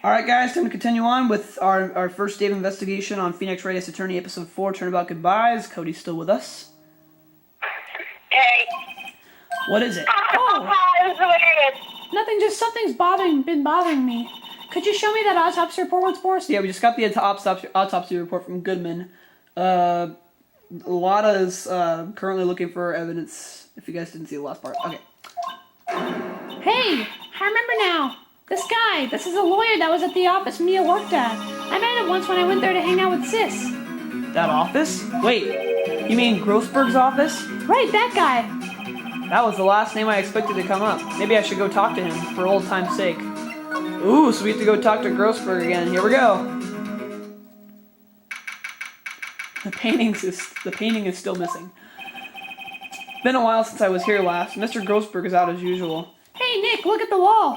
Alright guys, time to continue on with our first day of investigation on Phoenix Wright Attorney, Episode 4, Turnabout Goodbyes. Cody's still with us. Hey. What is it? Oh. Something's been bothering me. Could you show me that autopsy report once more? Yeah, we just got the autopsy report from Goodman. Lada's currently looking for evidence, if you guys didn't see the last part. Okay. Hey, I remember now. This is a lawyer that was at the office Mia worked at. I met him once when I went there to hang out with Sis. That office? Wait, you mean Grossberg's office? Right, that guy. That was the last name I expected to come up. Maybe I should go talk to him, for old time's sake. Ooh, so we have to go talk to Grossberg again. Here we go. The painting is still missing. Been a while since I was here last. Mr. Grossberg is out as usual. Hey, Nick, look at the wall.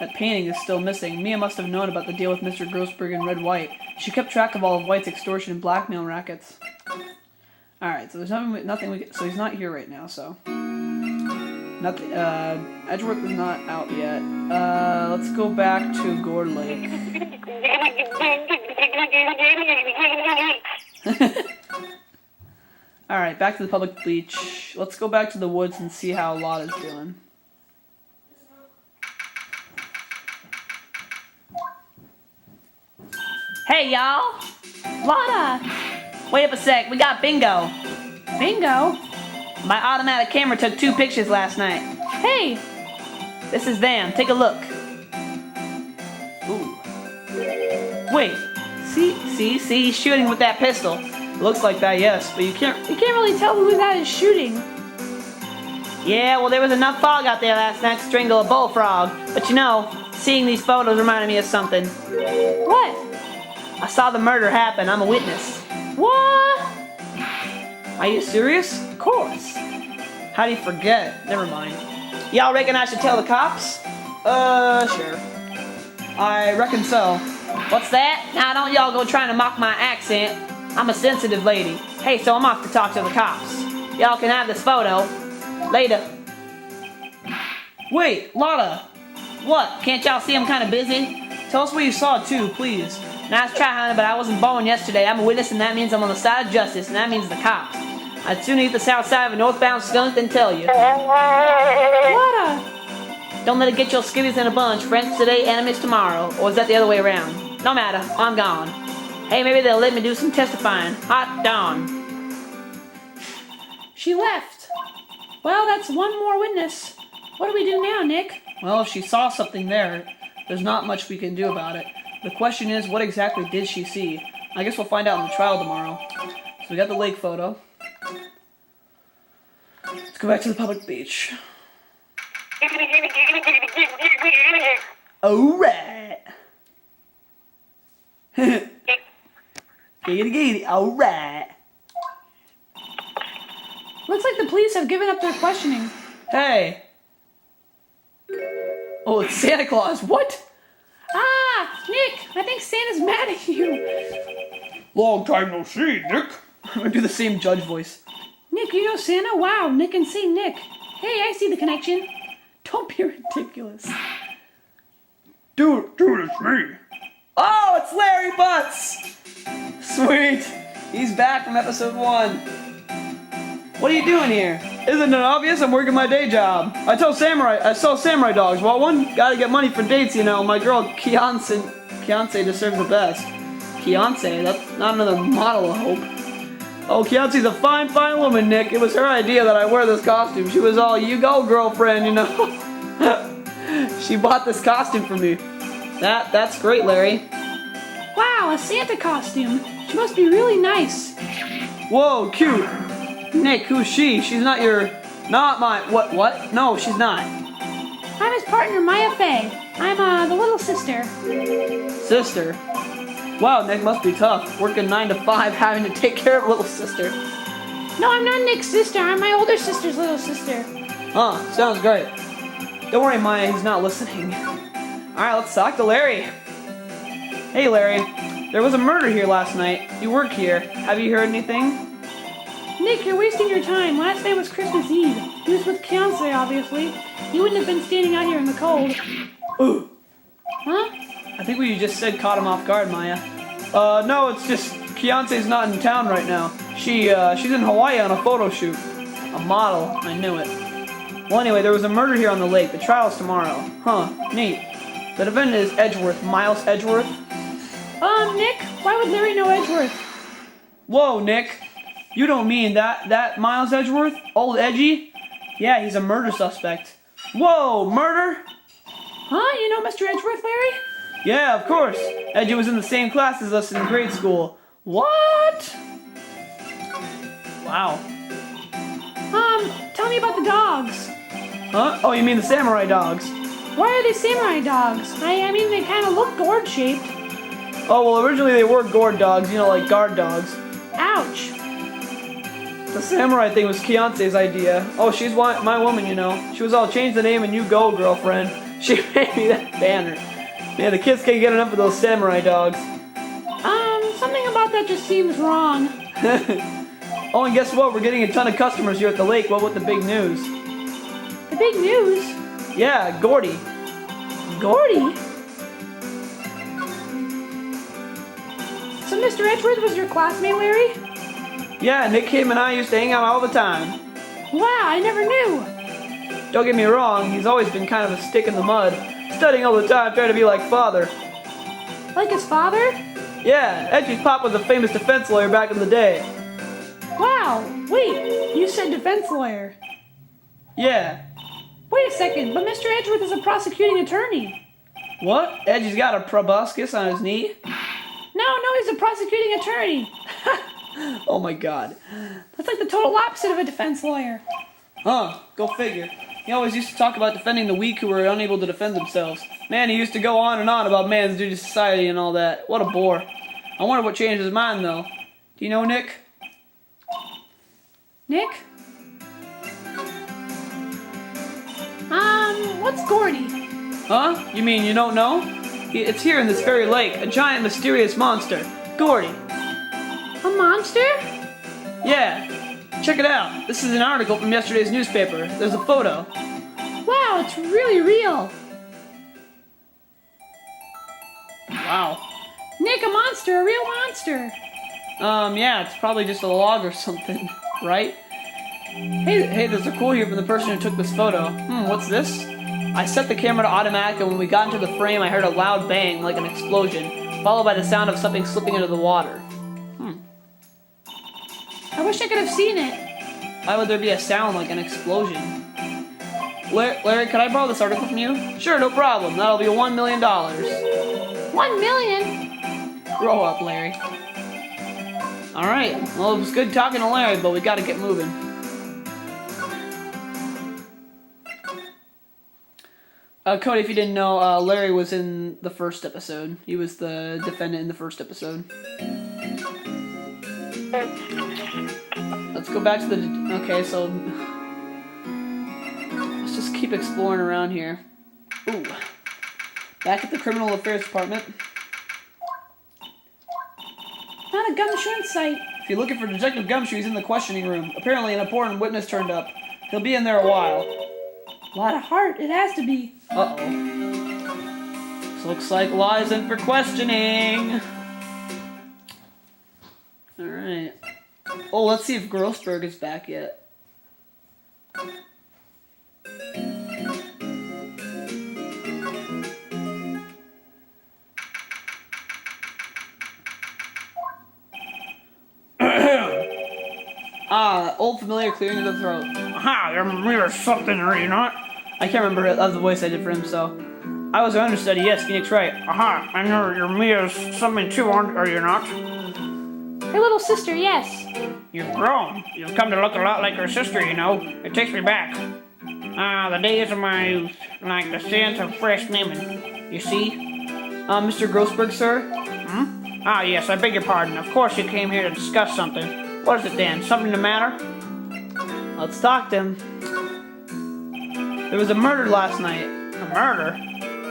That painting is still missing. Mia must have known about the deal with Mr. Grossberg and Red White. She kept track of all of White's extortion and blackmail rackets. Alright, so there's nothing we can, so he's not here right now, so. Nothing, Edgeworth is not out yet. Let's go back to Gore Lake. Alright, back to the public beach. Let's go back to the woods and see how Lada's doing. Hey, y'all! Lada! Wait up a sec, we got bingo! Bingo? My automatic camera took 2 pictures last night. Hey! This is them, take a look. Ooh. Wait, see, he's shooting with that pistol. Looks like that, yes, but you can't really tell who that is shooting. Yeah, well there was enough fog out there last night to strangle a bullfrog. But you know, seeing these photos reminded me of something. What? I saw the murder happen, I'm a witness. What? Are you serious? Of course. How do you forget? Never mind. Y'all reckon I should tell the cops? Sure. I reckon so. What's that? Now don't y'all go trying to mock my accent. I'm a sensitive lady. Hey, so I'm off to talk to the cops. Y'all can have this photo. Later. Wait, Lada. What? Can't y'all see I'm kind of busy? Tell us what you saw too, please. Nice try, honey, but I wasn't born yesterday. I'm a witness, and that means I'm on the side of justice, and that means the cops. I'd sooner eat the south side of a northbound skunk than tell you. Lada! Don't let it get your skivvies in a bunch. Friends today, enemies tomorrow. Or is that the other way around? No matter, I'm gone. Hey, maybe they'll let me do some testifying. Hot darn. She left. Well, that's one more witness. What do we do now, Nick? Well, if she saw something there, there's not much we can do about it. The question is, what exactly did she see? I guess we'll find out in the trial tomorrow. So we got the lake photo. Let's go back to the public beach. Alright! Giggity, alright! Looks like the police have given up their questioning. Hey! Oh, it's Santa Claus, what? Ah, Nick, I think Santa's mad at you. Long time no see, Nick. I'm gonna do the same judge voice. Nick, you know Santa? Wow, Nick and Saint Nick. Hey, I see the connection. Don't be ridiculous. Dude, it's me. Oh, it's Larry Butts! Sweet. He's back from episode 1. What are you doing here? Isn't it obvious? I'm working my day job. I sell samurai dogs. Want one? Gotta get money for dates, you know. My girl Kianse deserves the best. Kianse? That's not another model, I hope. Oh, Kianse's a fine woman, Nick. It was her idea that I wear this costume. She was all, you go, girlfriend, you know. She bought this costume for me. That's great, Larry. Wow, a Santa costume. She must be really nice. Whoa, cute. Nick, who's she? She's not my, what? No, she's not. I'm his partner, Maya Fey. I'm, the little sister. Sister? Wow, Nick must be tough. Working 9 to 5, having to take care of little sister. No, I'm not Nick's sister. I'm my older sister's little sister. Huh, sounds great. Don't worry, Maya, he's not listening. Alright, let's talk to Larry. Hey, Larry. There was a murder here last night. You work here. Have you heard anything? Nick, you're wasting your time. Last night was Christmas Eve. He was with Kianse, obviously. He wouldn't have been standing out here in the cold. Ooh. Huh? I think what you just said caught him off guard, Maya. No, it's just Keontae's not in town right now. She's in Hawaii on a photo shoot. A model. I knew it. Well, anyway, there was a murder here on the lake. The trial's tomorrow. Huh, neat. The defendant is Edgeworth, Miles Edgeworth. Nick, why would Larry know Edgeworth? Whoa, Nick. You don't mean that Miles Edgeworth? Old Edgy? Yeah, he's a murder suspect. Whoa, murder? Huh? You know Mr. Edgeworth, Larry? Yeah, of course. Edgy was in the same class as us in grade school. What? Wow. Tell me about the dogs. Huh? Oh, you mean the samurai dogs? Why are they samurai dogs? I mean, they kind of look gourd-shaped. Oh, well, originally they were gourd dogs, you know, like guard dogs. Ouch. The samurai thing was Keontae's idea. Oh, she's my woman, you know. She was all, change the name and you go, girlfriend. She made me that banner. Man, the kids can't get enough of those samurai dogs. Something about that just seems wrong. Oh, and guess what? We're getting a ton of customers here at the lake. What with the big news? The big news? Yeah, Gordy. Gordy? So Mr. Edgeworth was your classmate, Larry? Yeah, Nick, him, and I used to hang out all the time. Wow, I never knew. Don't get me wrong, he's always been kind of a stick in the mud. Studying all the time, trying to be like father. Like his father? Yeah, Edgy's pop was a famous defense lawyer back in the day. Wow, wait, you said defense lawyer. Yeah. Wait a second, but Mr. Edgeworth is a prosecuting attorney. What? Edgy's got a proboscis on his knee? No, he's a prosecuting attorney. Oh my god. That's like the total opposite of a defense lawyer. Huh, go figure. He always used to talk about defending the weak who were unable to defend themselves. Man, he used to go on and on about man's duty to society and all that. What a bore. I wonder what changed his mind, though. Do you know Nick? Nick? What's Gordy? Huh? You mean you don't know? It's here in this very lake, a giant mysterious monster. Gordy. A monster? Yeah. Check it out. This is an article from yesterday's newspaper. There's a photo. Wow, it's really real. Wow. Nick, a monster, a real monster. Yeah, it's probably just a log or something, right? Hey, there's a quote here from the person who took this photo. What's this? I set the camera to automatic, and when we got into the frame, I heard a loud bang, like an explosion, followed by the sound of something slipping into the water. I wish I could have seen it. Why would there be a sound like an explosion? Larry, could I borrow this article from you? Sure, no problem. That'll be $1 million. $1 million? Grow up, Larry. Alright, well, it was good talking to Larry, but we gotta get moving. Cody, if you didn't know, Larry was in the first episode. He was the defendant in the first episode. Let's go back to the... Okay, so... Let's just keep exploring around here. Ooh. Back at the Criminal Affairs Department. Not a gumshoe in sight. If you're looking for Detective Gumshoe, he's in the questioning room. Apparently an important witness turned up. He'll be in there a while. A lot of heart, it has to be. Uh-oh. This looks like Lies in for questioning. Alright. Oh, let's see if Grossberg is back yet. Old familiar clearing of the throat. Aha, you're something, are you not? I can't remember that's the voice I did for him, so. I was an understudy, yes, Phoenix Wright. Aha, and you're Mia's something too, are you not? Her little sister, yes. You've grown. You've come to look a lot like her sister, you know. It takes me back. The days of my youth, like the scent of fresh lemon. You see? Mr. Grossberg, sir? Ah, yes, I beg your pardon. Of course you came here to discuss something. What is it then? Something the matter? Let's talk to him. There was a murder last night. A murder?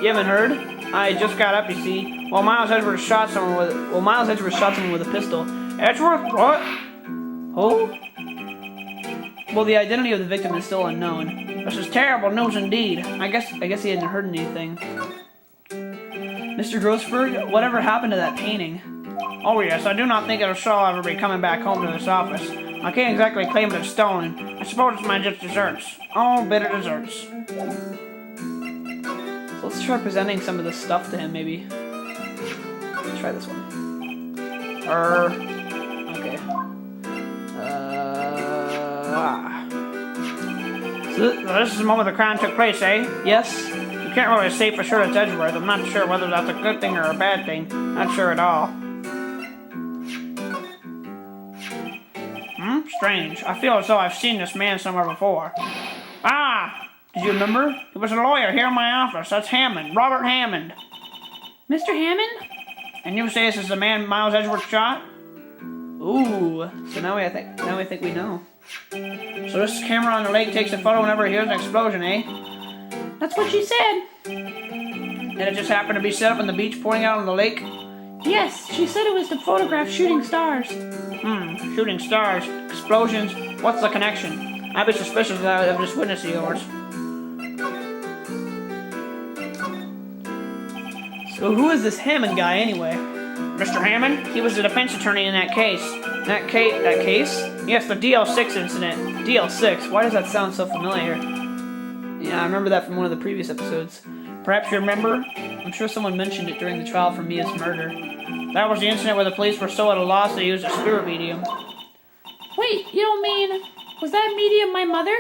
You haven't heard? I just got up, you see. Miles Edgeworth shot someone with a pistol. Edgeworth? What? Who? Well, the identity of the victim is still unknown. This is terrible news indeed. I guess he hadn't heard anything. Mr. Grossberg, whatever happened to that painting? Oh yes, I do not think it shall ever be coming back home to this office. I can't exactly claim it's stolen. I suppose it's my just desserts. All bitter desserts. So let's try presenting some of this stuff to him, maybe. Let's try this one. Okay. So this is the moment the crime took place, eh? Yes? You can't really say for sure it's Edgeworth. I'm not sure whether that's a good thing or a bad thing. Not sure at all. Strange. I feel as though I've seen this man somewhere before. Ah! Did you remember? He was a lawyer here in my office. That's Hammond. Robert Hammond. Mr. Hammond? And you say this is the man Miles Edgeworth shot? Ooh. So now I think we know. So this camera on the lake takes a photo whenever it hears an explosion, eh? That's what she said. And it just happened to be set up on the beach pointing out on the lake? Yes, she said it was to photograph shooting stars. Shooting stars, explosions, what's the connection? I'd be suspicious of this witness of yours. So who is this Hammond guy anyway? Mr. Hammond, he was the defense attorney in that case. That case? Yes, the DL6 incident. DL6? Why does that sound so familiar? Yeah, I remember that from one of the previous episodes. Perhaps you remember? I'm sure someone mentioned it during the trial for Mia's murder. That was the incident where the police were so at a loss they used a spirit medium. Wait, you don't mean... Was that medium my mother?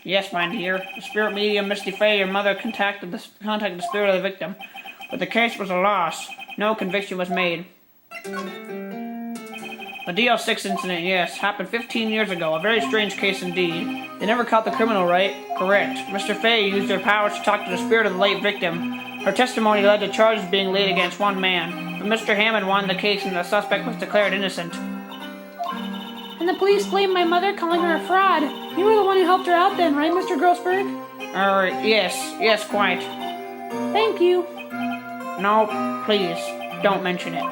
Yes, my dear. The spirit medium, Misty Fay, your mother, contacted the spirit of the victim. But the case was a loss. No conviction was made. The DL6 incident, yes, happened 15 years ago. A very strange case indeed. They never caught the criminal, right? Correct. Mr. Fay used her powers to talk to the spirit of the late victim. Her testimony led to charges being laid against one man. But Mr. Hammond won the case and the suspect was declared innocent. And the police blamed my mother, calling her a fraud. You were the one who helped her out then, right, Mr. Grossberg? Yes, quite. Thank you. No, please, don't mention it.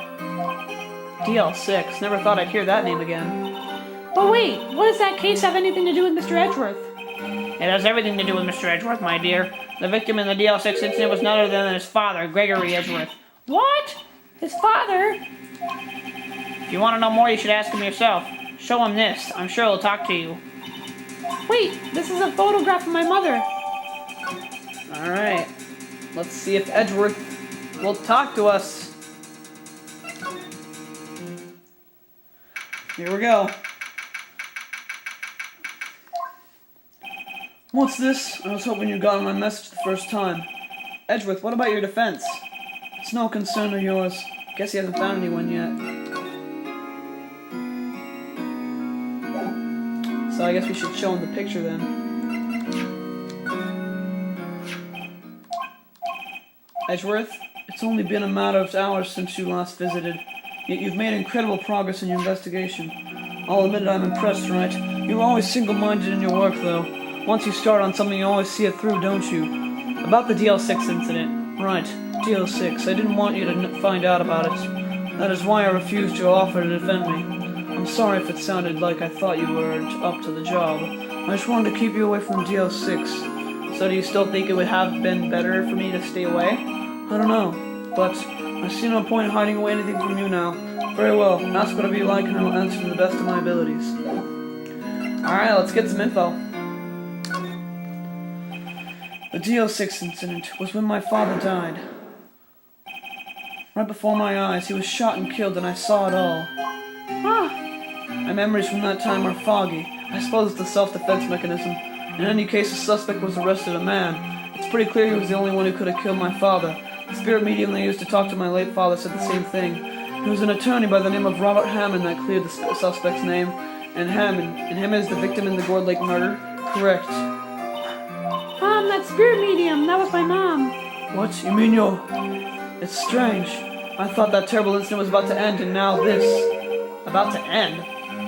DL6. Never thought I'd hear that name again. But wait, what does that case have anything to do with Mr. Edgeworth? It has everything to do with Mr. Edgeworth, my dear. The victim in the DL6 incident was none other than his father, Gregory Edgeworth. What? His father? If you want to know more, you should ask him yourself. Show him this. I'm sure he'll talk to you. Wait, this is a photograph of my mother. Alright. Let's see if Edgeworth will talk to us. Here we go. What's this? I was hoping you got my message the first time. Edgeworth, what about your defense? It's no concern of yours. Guess he hasn't found anyone yet. So I guess we should show him the picture then. Edgeworth, it's only been a matter of hours since you last visited, yet you've made incredible progress in your investigation. I'll admit it, I'm impressed, Wright. You're always single-minded in your work, though. Once you start on something, you always see it through, don't you? About the DL6 incident. Right, DL6. I didn't want you to find out about it. That is why I refused your offer to defend me. I'm sorry if it sounded like I thought you weren't up to the job. I just wanted to keep you away from DL6. So do you still think it would have been better for me to stay away? I don't know, but I see no point in hiding away anything from you now. Very well, ask whatever you like and I will answer to the best of my abilities. Alright, let's get some info. The DL6 incident was when my father died. Right before my eyes, he was shot and killed and I saw it all. My memories from that time are foggy. I suppose it's a self-defense mechanism. In any case, the suspect was arrested, a man. It's pretty clear he was the only one who could have killed my father. The spirit medium they used to talk to my late father said the same thing. He was an attorney by the name of Robert Hammond that cleared the suspect's name. And Hammond is the victim in the Gourd Lake murder? Correct. That spirit medium, that was my mom. What? You mean you're... It's strange. I thought that terrible incident was about to end, and now this. About to end?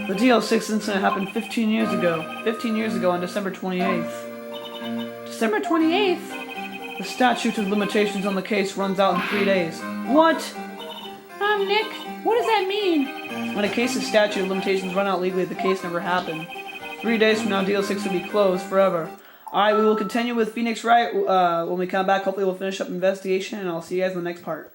The DL6 incident happened 15 years ago. 15 years ago on December 28th. December 28th? The statute of limitations on the case runs out in 3 days. What? Nick, what does that mean? When a case's statute of limitations run out legally, the case never happened. 3 days from now, DL6 will be closed forever. Alright, we will continue with Phoenix Wright when we come back. Hopefully we'll finish up investigation, and I'll see you guys in the next part.